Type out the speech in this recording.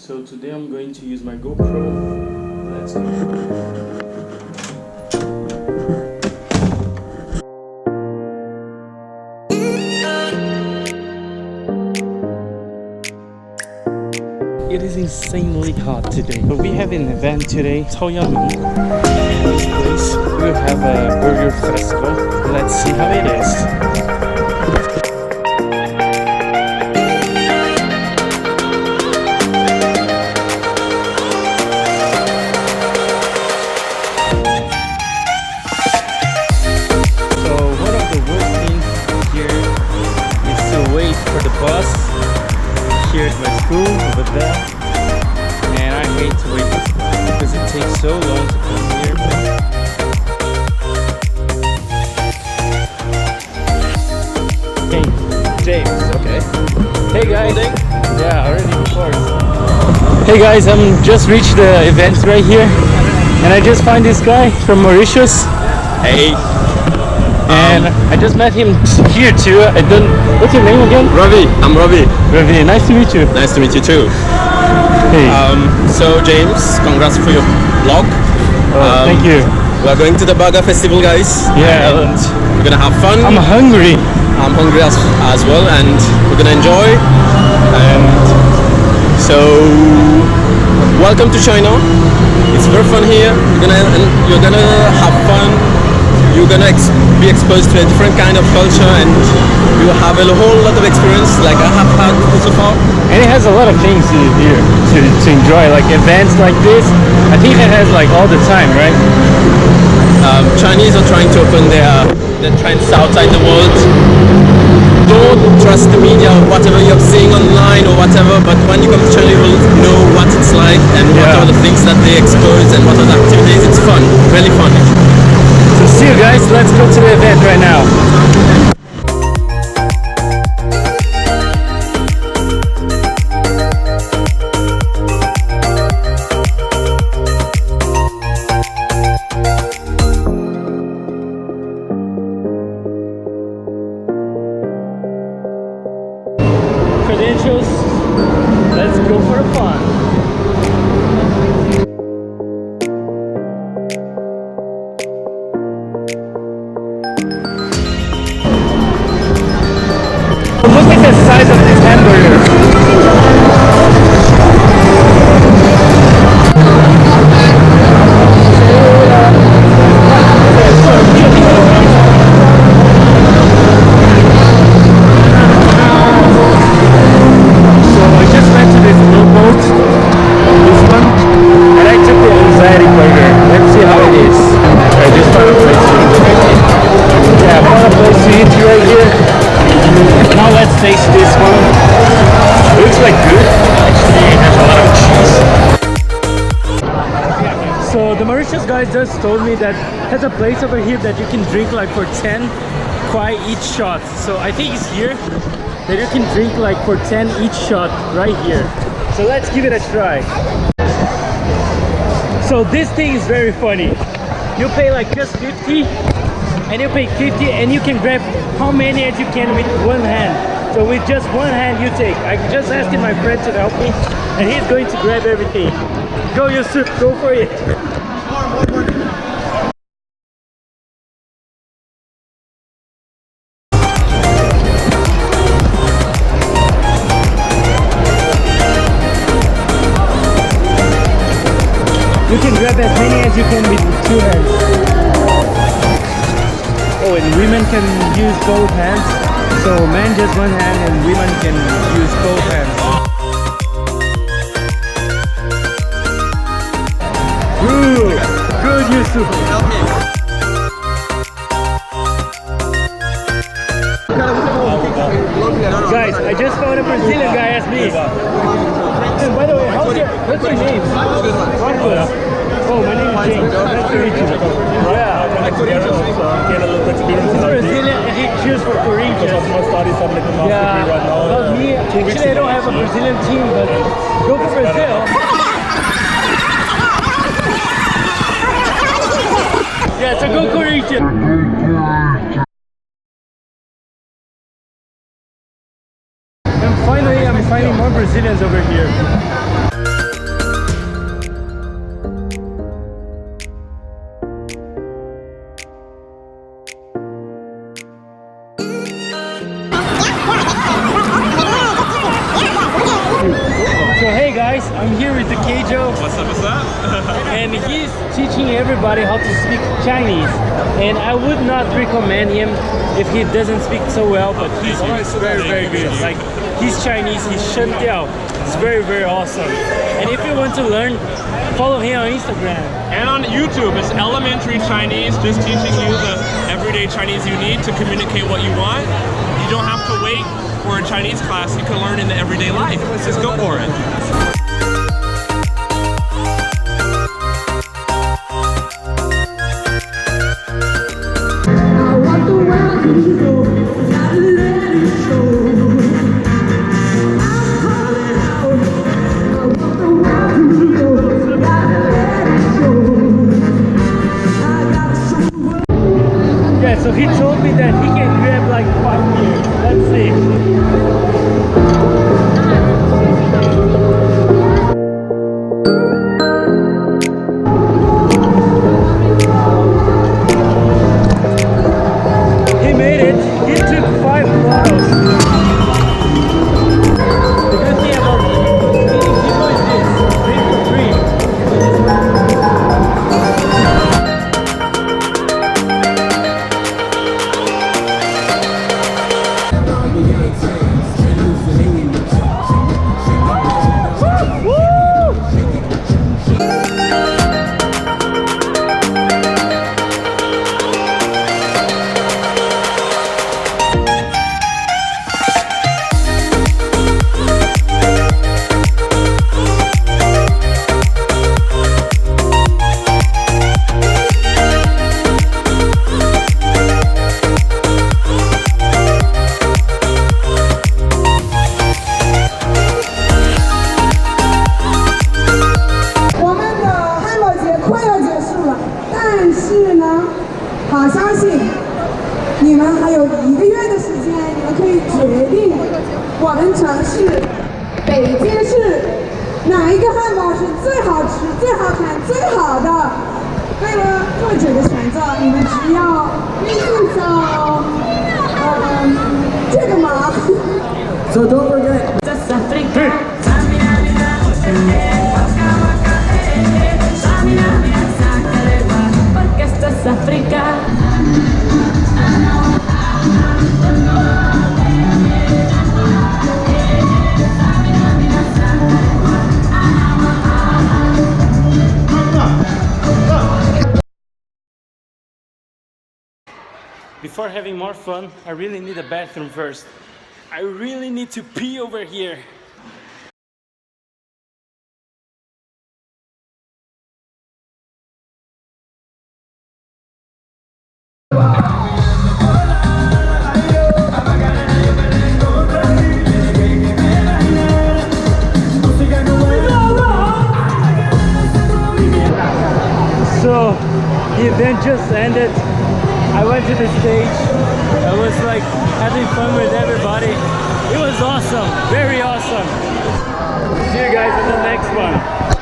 So today I'm going to use my GoPro. Let's go. It is insanely hot today, but we have an event today, Toyami. And this place will have a burger festival. Let's see how it is. Here at my school over there, and I hate to wait because it takes so long to come here. Hey, James. Okay. Hey guys. Yeah, already before. Hey guys, I'm just reached the event right here, and I just find this guy from Mauritius. Hey. And I just met him here too. What's your name again? Ravi. I'm Ravi. Ravi, nice to meet you. Nice to meet you too. Hey. So James, congrats for your vlog. Thank you. We are going to the burger festival, guys. Yeah. And we're gonna have fun. I'm hungry. I'm hungry as well, and we're gonna enjoy. And so, welcome to China. It's very fun here. You're gonna have fun. You're gonna be exposed to a different kind of culture, and you have a whole lot of experience like I have had so far. And it has a lot of things here to enjoy, like events like this. I think it has like all the time, right? Chinese are trying to open their trends outside the world. Don't trust the media or whatever you're seeing online or whatever, but when you come to China you will know what it's like and what are the things that they expose and what are the activities. It's fun, really fun. So see you guys, let's go to the event right now. Credentials, let's go for the fun. Look at the size of this hamburger. So I just went to this little boat, this one, and I took the anxiety burger. Let's see how it is. I just found a place to eat. Yeah, I found a place to eat right here. Now let's taste this one. It looks like good. Actually, it has a lot of cheese. So the Mauritius guys just told me that there's a place over here that you can drink like for 10 kwai each shot. So I think it's here that you can drink like for 10 each shot right here. So let's give it a try. So this thing is very funny. You pay like just 50 and you pay 50 and you can grab how many as you can with one hand. So with just one hand you take. I just asked my friend to help me and he's going to grab everything. Go Yusuf, go for it. You can grab as many as you can with two hands. Oh, and women can use both hands. So men just one hand and women can use both hands. Good, good Yusuf. Guys, I just found a Brazilian guy as me. And by the way, what's your name? Marcos. Oh, my name is James. Nice to meet you. Yeah. He's Brazilian and he cheers for Corinthians. Yeah. But me, actually I don't have a Brazilian team, but go for Brazil. Yeah, so go Corinthians. And finally, I'm finding more Brazilians over here. So hey guys, I'm here with the Keijo. What's up, what's up? And he's teaching everybody how to speak Chinese. And I would not recommend him if he doesn't speak so well, but he's very, very good. Like, he's Chinese, he's Shen Diao. It's very, very awesome. And if you want to learn, follow him on Instagram. And on YouTube, it's elementary Chinese, just teaching you the everyday Chinese you need to communicate what you want. You don't have to wait for a Chinese class, you can learn in the everyday life. Just go for it. Yeah, so he told me that he can grab like 5 beers. Let's see. He made it. He took 5 bottles. The good thing about meeting people is this: 3 for 3.好消息，你们还有1个月的时间，你们可以决定我们城市北京市哪一个汉堡是最好吃、最好看、最好的。为了做这个选择，你们只要微信扫这个码。So don't forget. Before having more fun, I really need a bathroom first. I really need to pee over here. So the event just ended. I went to the stage. I was like having fun with everybody. It was awesome, very awesome. See you guys in the next one.